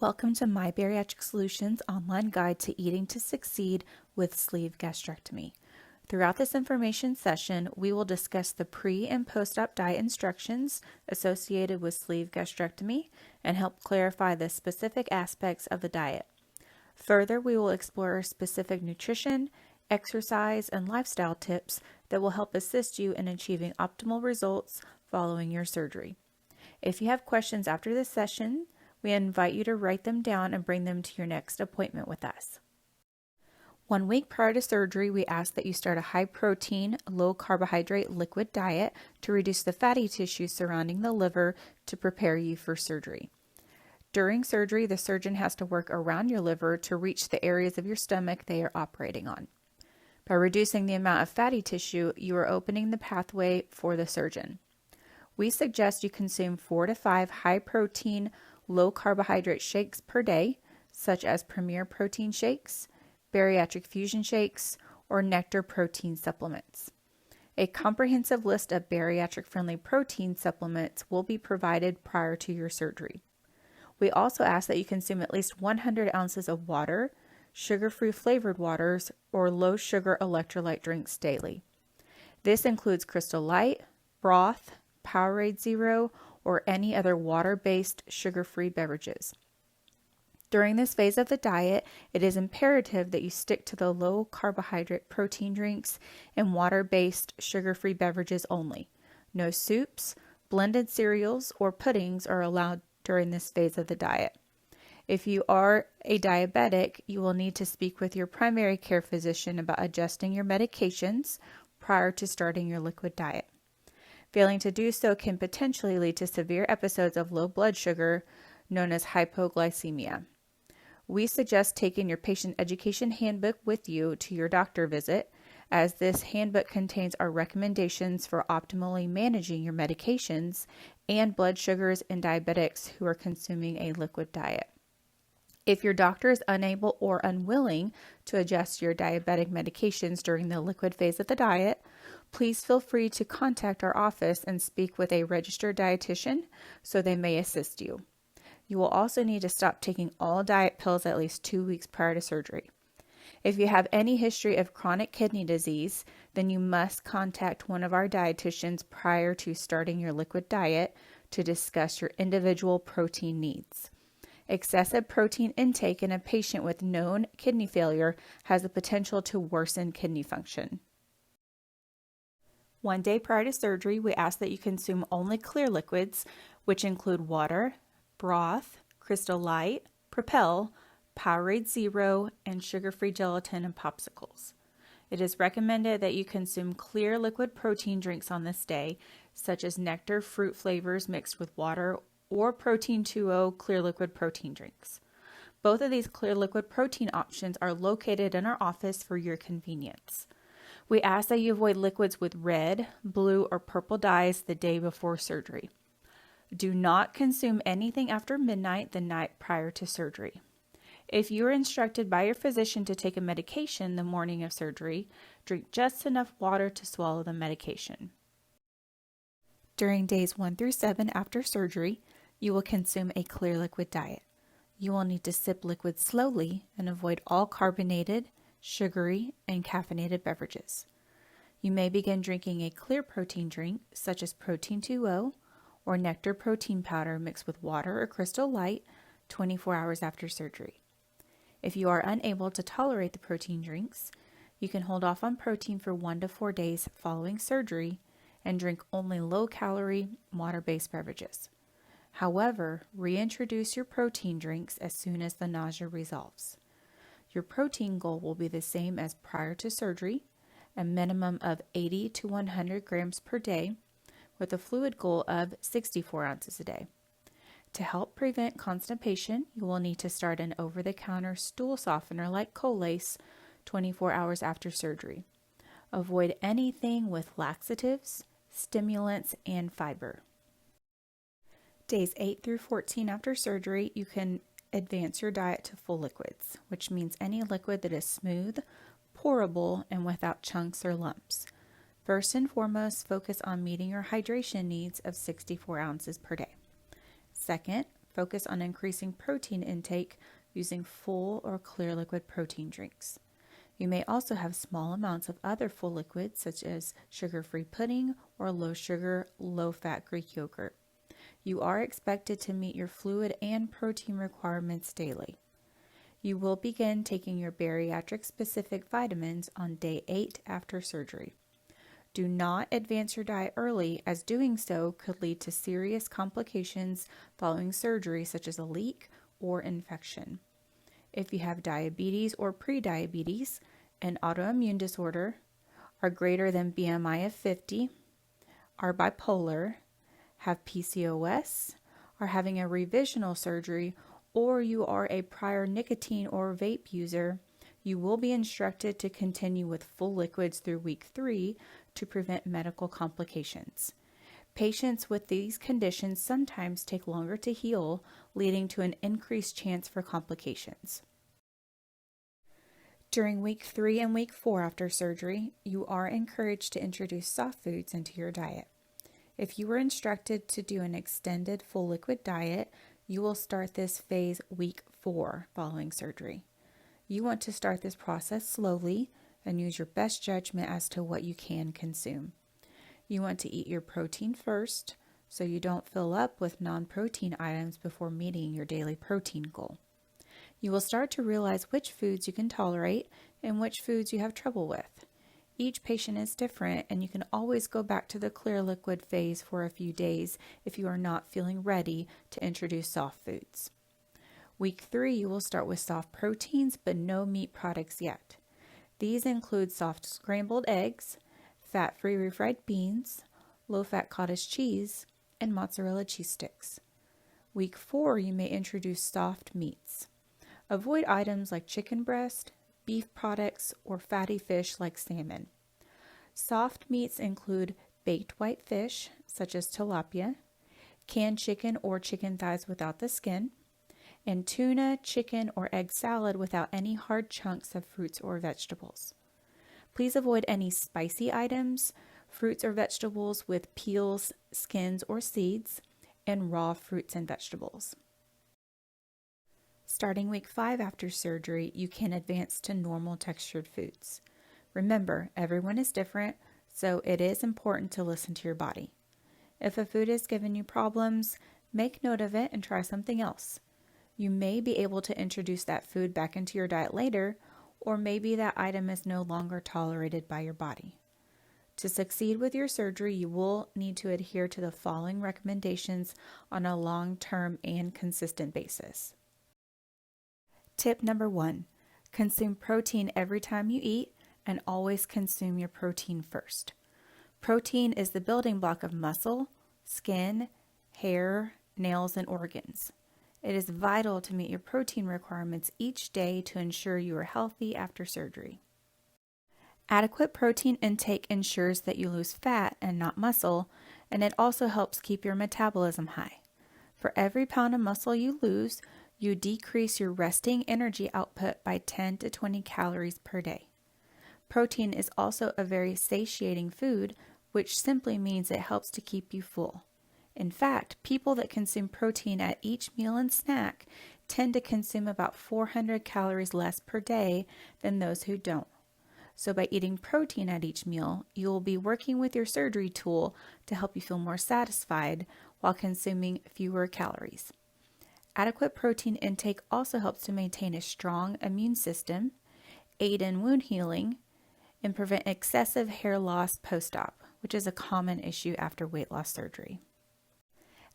Welcome to My Bariatric Solutions online guide to eating to succeed with sleeve gastrectomy. Throughout this information session, we will discuss the pre and post-op diet instructions associated with sleeve gastrectomy and help clarify the specific aspects of the diet. Further, we will explore specific nutrition, exercise, and lifestyle tips that will help assist you in achieving optimal results following your surgery. If you have questions after this session, we invite you to write them down and bring them to your next appointment with us. 1 week prior to surgery, we ask that you start a high-protein, low-carbohydrate liquid diet to reduce the fatty tissue surrounding the liver to prepare you for surgery. During surgery, the surgeon has to work around your liver to reach the areas of your stomach they are operating on. By reducing the amount of fatty tissue, you are opening the pathway for the surgeon. We suggest you consume 4 to 5 high-protein, low-carbohydrate shakes per day, such as Premier Protein Shakes, Bariatric Fusion Shakes, or Nectar Protein Supplements. A comprehensive list of bariatric-friendly protein supplements will be provided prior to your surgery. We also ask that you consume at least 100 ounces of water, sugar-free flavored waters, or low-sugar electrolyte drinks daily. This includes Crystal Light, broth, Powerade Zero, or any other water-based sugar-free beverages. During this phase of the diet, it is imperative that you stick to the low-carbohydrate protein drinks and water-based sugar-free beverages only. No soups, blended cereals, or puddings are allowed during this phase of the diet. If you are a diabetic, you will need to speak with your primary care physician about adjusting your medications prior to starting your liquid diet. Failing to do so can potentially lead to severe episodes of low blood sugar known as hypoglycemia. We suggest taking your patient education handbook with you to your doctor visit, as this handbook contains our recommendations for optimally managing your medications and blood sugars in diabetics who are consuming a liquid diet. If your doctor is unable or unwilling to adjust your diabetic medications during the liquid phase of the diet, please feel free to contact our office and speak with a registered dietitian so they may assist you. You will also need to stop taking all diet pills at least 2 weeks prior to surgery. If you have any history of chronic kidney disease, then you must contact one of our dietitians prior to starting your liquid diet to discuss your individual protein needs. Excessive protein intake in a patient with known kidney failure has the potential to worsen kidney function. 1 day prior to surgery, we ask that you consume only clear liquids, which include water, broth, Crystal Light, Propel, Powerade Zero, and sugar-free gelatin and popsicles. It is recommended that you consume clear liquid protein drinks on this day, such as Nectar fruit flavors mixed with water or Protein 2.0 clear liquid protein drinks. Both of these clear liquid protein options are located in our office for your convenience. We ask that you avoid liquids with red, blue, or purple dyes the day before surgery. Do not consume anything after midnight the night prior to surgery. If you are instructed by your physician to take a medication the morning of surgery, drink just enough water to swallow the medication. During days 1 through 7 after surgery, you will consume a clear liquid diet. You will need to sip liquid slowly and avoid all carbonated, sugary, and caffeinated beverages. You may begin drinking a clear protein drink, such as Protein 2.0 or Nectar protein powder mixed with water or Crystal Light 24 hours after surgery. If you are unable to tolerate the protein drinks, you can hold off on protein for 1 to 4 days following surgery and drink only low-calorie, water-based beverages. However, reintroduce your protein drinks as soon as the nausea resolves. Your protein goal will be the same as prior to surgery, a minimum of 80 to 100 grams per day, with a fluid goal of 64 ounces a day. To help prevent constipation, you will need to start an over-the-counter stool softener like Colace 24 hours after surgery. Avoid anything with laxatives, stimulants, and fiber. Days 8 through 14 after surgery, you can advance your diet to full liquids, which means any liquid that is smooth, pourable, and without chunks or lumps. First and foremost, focus on meeting your hydration needs of 64 ounces per day. Second, focus on increasing protein intake using full or clear liquid protein drinks. You may also have small amounts of other full liquids such as sugar-free pudding or low-sugar, low-fat Greek yogurt. You are expected to meet your fluid and protein requirements daily. You will begin taking your bariatric specific vitamins on day 8 after surgery. Do not advance your diet early, as doing so could lead to serious complications following surgery such as a leak or infection. If you have diabetes or prediabetes, an autoimmune disorder, are greater than BMI of 50, are bipolar, have PCOS, are having a revisional surgery, or you are a prior nicotine or vape user, you will be instructed to continue with full liquids through week 3 to prevent medical complications. Patients with these conditions sometimes take longer to heal, leading to an increased chance for complications. During week 3 and week 4 after surgery, you are encouraged to introduce soft foods into your diet. If you were instructed to do an extended full liquid diet, you will start this phase week 4 following surgery. You want to start this process slowly and use your best judgment as to what you can consume. You want to eat your protein first, so you don't fill up with non-protein items before meeting your daily protein goal. You will start to realize which foods you can tolerate and which foods you have trouble with. Each patient is different, and you can always go back to the clear liquid phase for a few days if you are not feeling ready to introduce soft foods. Week 3, you will start with soft proteins, but no meat products yet. These include soft scrambled eggs, fat-free refried beans, low-fat cottage cheese, and mozzarella cheese sticks. Week 4, you may introduce soft meats. Avoid items like chicken breast, beef products, or fatty fish like salmon. Soft meats include baked white fish, such as tilapia, canned chicken or chicken thighs without the skin, and tuna, chicken, or egg salad without any hard chunks of fruits or vegetables. Please avoid any spicy items, fruits or vegetables with peels, skins, or seeds, and raw fruits and vegetables. Starting week 5 after surgery, you can advance to normal textured foods. Remember, everyone is different, so it is important to listen to your body. If a food has given you problems, make note of it and try something else. You may be able to introduce that food back into your diet later, or maybe that item is no longer tolerated by your body. To succeed with your surgery, you will need to adhere to the following recommendations on a long-term and consistent basis. Tip number 1, consume protein every time you eat and always consume your protein first. Protein is the building block of muscle, skin, hair, nails, and organs. It is vital to meet your protein requirements each day to ensure you are healthy after surgery. Adequate protein intake ensures that you lose fat and not muscle, and it also helps keep your metabolism high. For every pound of muscle you lose, you decrease your resting energy output by 10 to 20 calories per day. Protein is also a very satiating food, which simply means it helps to keep you full. In fact, people that consume protein at each meal and snack tend to consume about 400 calories less per day than those who don't. So by eating protein at each meal, you will be working with your surgery tool to help you feel more satisfied while consuming fewer calories. Adequate protein intake also helps to maintain a strong immune system, aid in wound healing, and prevent excessive hair loss post-op, which is a common issue after weight loss surgery.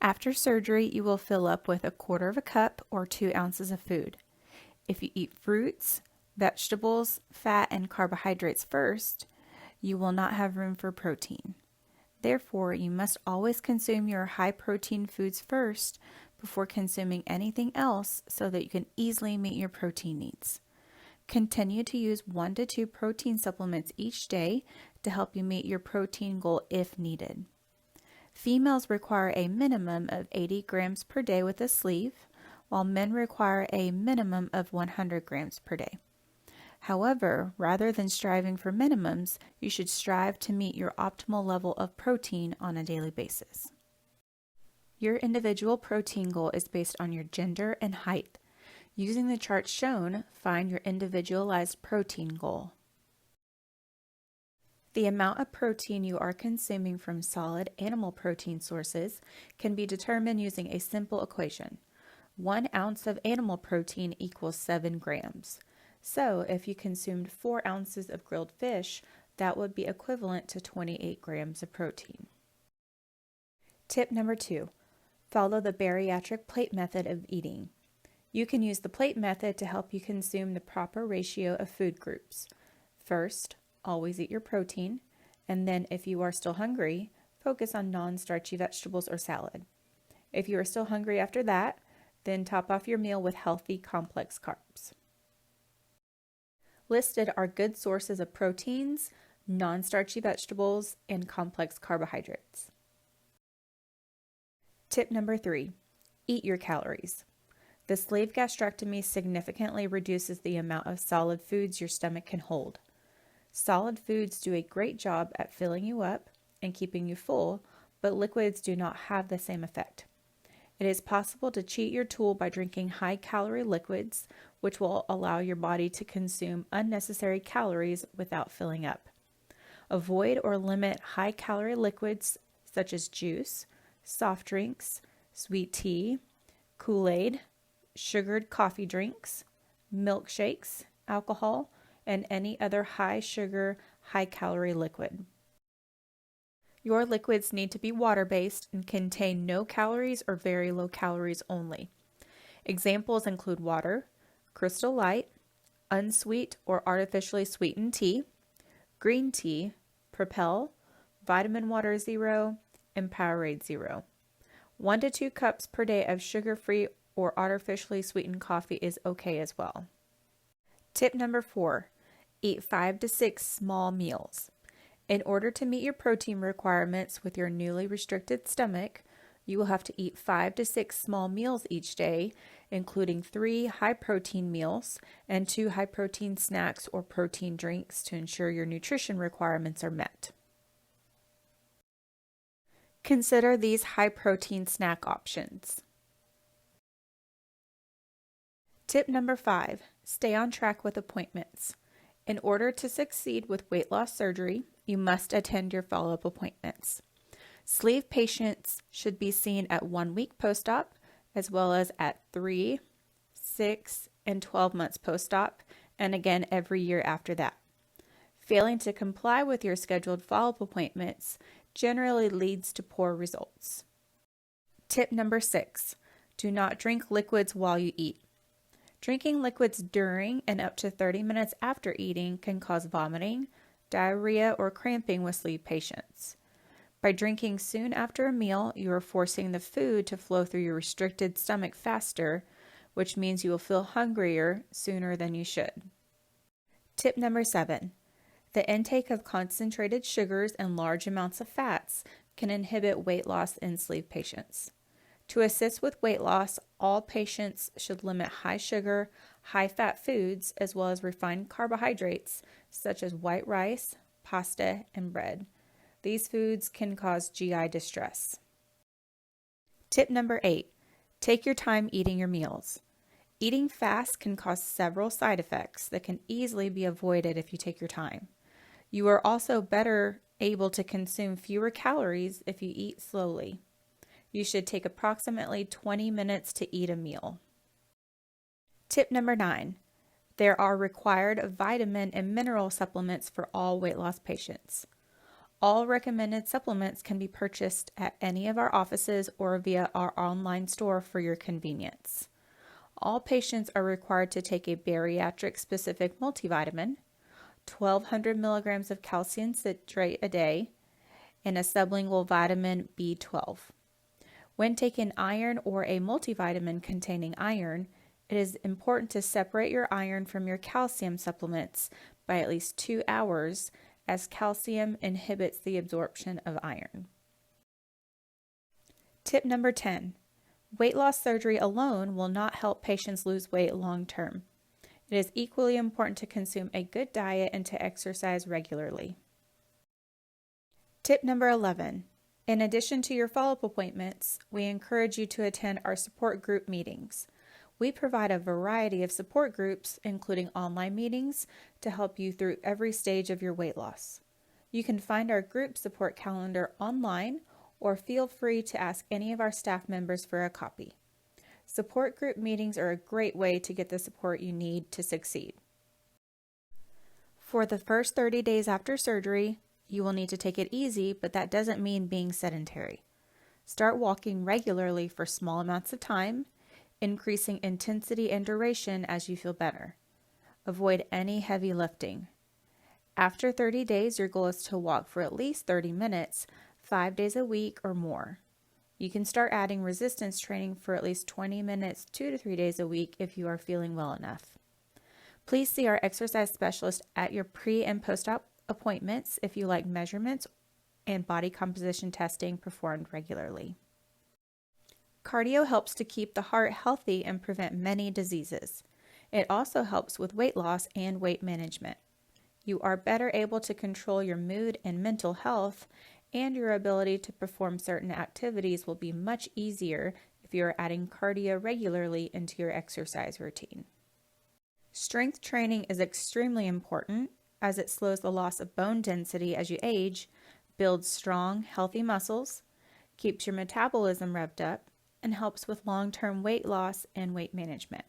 After surgery, you will fill up with 1/4 cup or 2 ounces of food. If you eat fruits, vegetables, fat, and carbohydrates first, you will not have room for protein. Therefore, you must always consume your high-protein foods first before consuming anything else so that you can easily meet your protein needs. Continue to use 1 to 2 protein supplements each day to help you meet your protein goal if needed. Females require a minimum of 80 grams per day with a sleeve, while men require a minimum of 100 grams per day. However, rather than striving for minimums, you should strive to meet your optimal level of protein on a daily basis. Your individual protein goal is based on your gender and height. Using the chart shown, find your individualized protein goal. The amount of protein you are consuming from solid animal protein sources can be determined using a simple equation. 1 ounce of animal protein equals 7 grams. So if you consumed 4 ounces of grilled fish, that would be equivalent to 28 grams of protein. Tip number 2, follow the bariatric plate method of eating. You can use the plate method to help you consume the proper ratio of food groups. First, always eat your protein, and then if you are still hungry, focus on non-starchy vegetables or salad. If you are still hungry after that, then top off your meal with healthy, complex carbs. Listed are good sources of proteins, non-starchy vegetables, and complex carbohydrates. Tip number 3, eat your calories. The sleeve gastrectomy significantly reduces the amount of solid foods your stomach can hold. Solid foods do a great job at filling you up and keeping you full, but liquids do not have the same effect. It is possible to cheat your tool by drinking high-calorie liquids, which will allow your body to consume unnecessary calories without filling up. Avoid or limit high-calorie liquids such as juice, soft drinks, sweet tea, Kool-Aid, sugared coffee drinks, milkshakes, alcohol, and any other high-sugar, high-calorie liquid. Your liquids need to be water-based and contain no calories or very low calories only. Examples include water, Crystal Light, unsweet or artificially sweetened tea, green tea, Propel, Vitamin Water Zero, and Powerade Zero. 1 to 2 cups per day of sugar-free or artificially sweetened coffee is okay as well. Tip number 4, eat 5 to 6 small meals. In order to meet your protein requirements with your newly restricted stomach, you will have to eat 5 to 6 small meals each day, including 3 high-protein meals and 2 high-protein snacks or protein drinks to ensure your nutrition requirements are met. Consider these high-protein snack options. Tip number 5, stay on track with appointments. In order to succeed with weight loss surgery, you must attend your follow-up appointments. Sleeve patients should be seen at 1 week post-op, as well as at 3, 6, and 12 months post-op, and again every year after that. Failing to comply with your scheduled follow-up appointments generally leads to poor results. Tip number 6, do not drink liquids while you eat. Drinking liquids during and up to 30 minutes after eating can cause vomiting, diarrhea, or cramping with sleeve patients. By drinking soon after a meal, you are forcing the food to flow through your restricted stomach faster, which means you will feel hungrier sooner than you should. Tip number 7, the intake of concentrated sugars and large amounts of fats can inhibit weight loss in sleeve patients. To assist with weight loss, all patients should limit high sugar, high fat foods, as well as refined carbohydrates such as white rice, pasta, and bread. These foods can cause GI distress. Tip number 8, take your time eating your meals. Eating fast can cause several side effects that can easily be avoided if you take your time. You are also better able to consume fewer calories if you eat slowly. You should take approximately 20 minutes to eat a meal. Tip number 9, there are required vitamin and mineral supplements for all weight loss patients. All recommended supplements can be purchased at any of our offices or via our online store for your convenience. All patients are required to take a bariatric-specific multivitamin, 1,200 milligrams of calcium citrate a day, and a sublingual vitamin B12. When taking iron or a multivitamin containing iron, it is important to separate your iron from your calcium supplements by at least 2 hours, as calcium inhibits the absorption of iron. Tip number 10, weight loss surgery alone will not help patients lose weight long term. It is equally important to consume a good diet and to exercise regularly. Tip number 11, In addition to your follow-up appointments, we encourage you to attend our support group meetings. We provide a variety of support groups, including online meetings, to help you through every stage of your weight loss. You can find our group support calendar online or feel free to ask any of our staff members for a copy. Support group meetings are a great way to get the support you need to succeed. For the first 30 days after surgery, you will need to take it easy, but that doesn't mean being sedentary. Start walking regularly for small amounts of time, increasing intensity and duration as you feel better. Avoid any heavy lifting. After 30 days, your goal is to walk for at least 30 minutes, 5 days a week or more. You can start adding resistance training for at least 20 minutes, 2 to 3 days a week if you are feeling well enough. Please see our exercise specialist at your pre- and post-op appointments if you like measurements and body composition testing performed regularly. Cardio helps to keep the heart healthy and prevent many diseases. It also helps with weight loss and weight management. You are better able to control your mood and mental health, and your ability to perform certain activities will be much easier if you are adding cardio regularly into your exercise routine. Strength training is extremely important as it slows the loss of bone density as you age, builds strong, healthy muscles, keeps your metabolism revved up, and helps with long-term weight loss and weight management.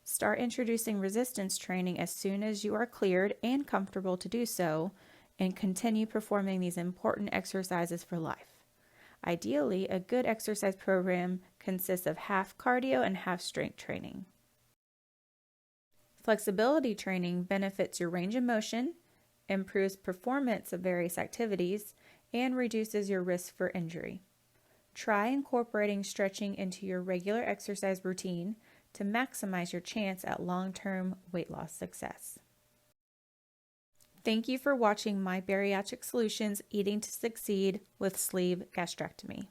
Start introducing resistance training as soon as you are cleared and comfortable to do so, and continue performing these important exercises for life. Ideally, a good exercise program consists of half cardio and half strength training. Flexibility training benefits your range of motion, improves performance of various activities, and reduces your risk for injury. Try incorporating stretching into your regular exercise routine to maximize your chance at long-term weight loss success. Thank you for watching My Bariatric Solutions Eating to Succeed with Sleeve Gastrectomy.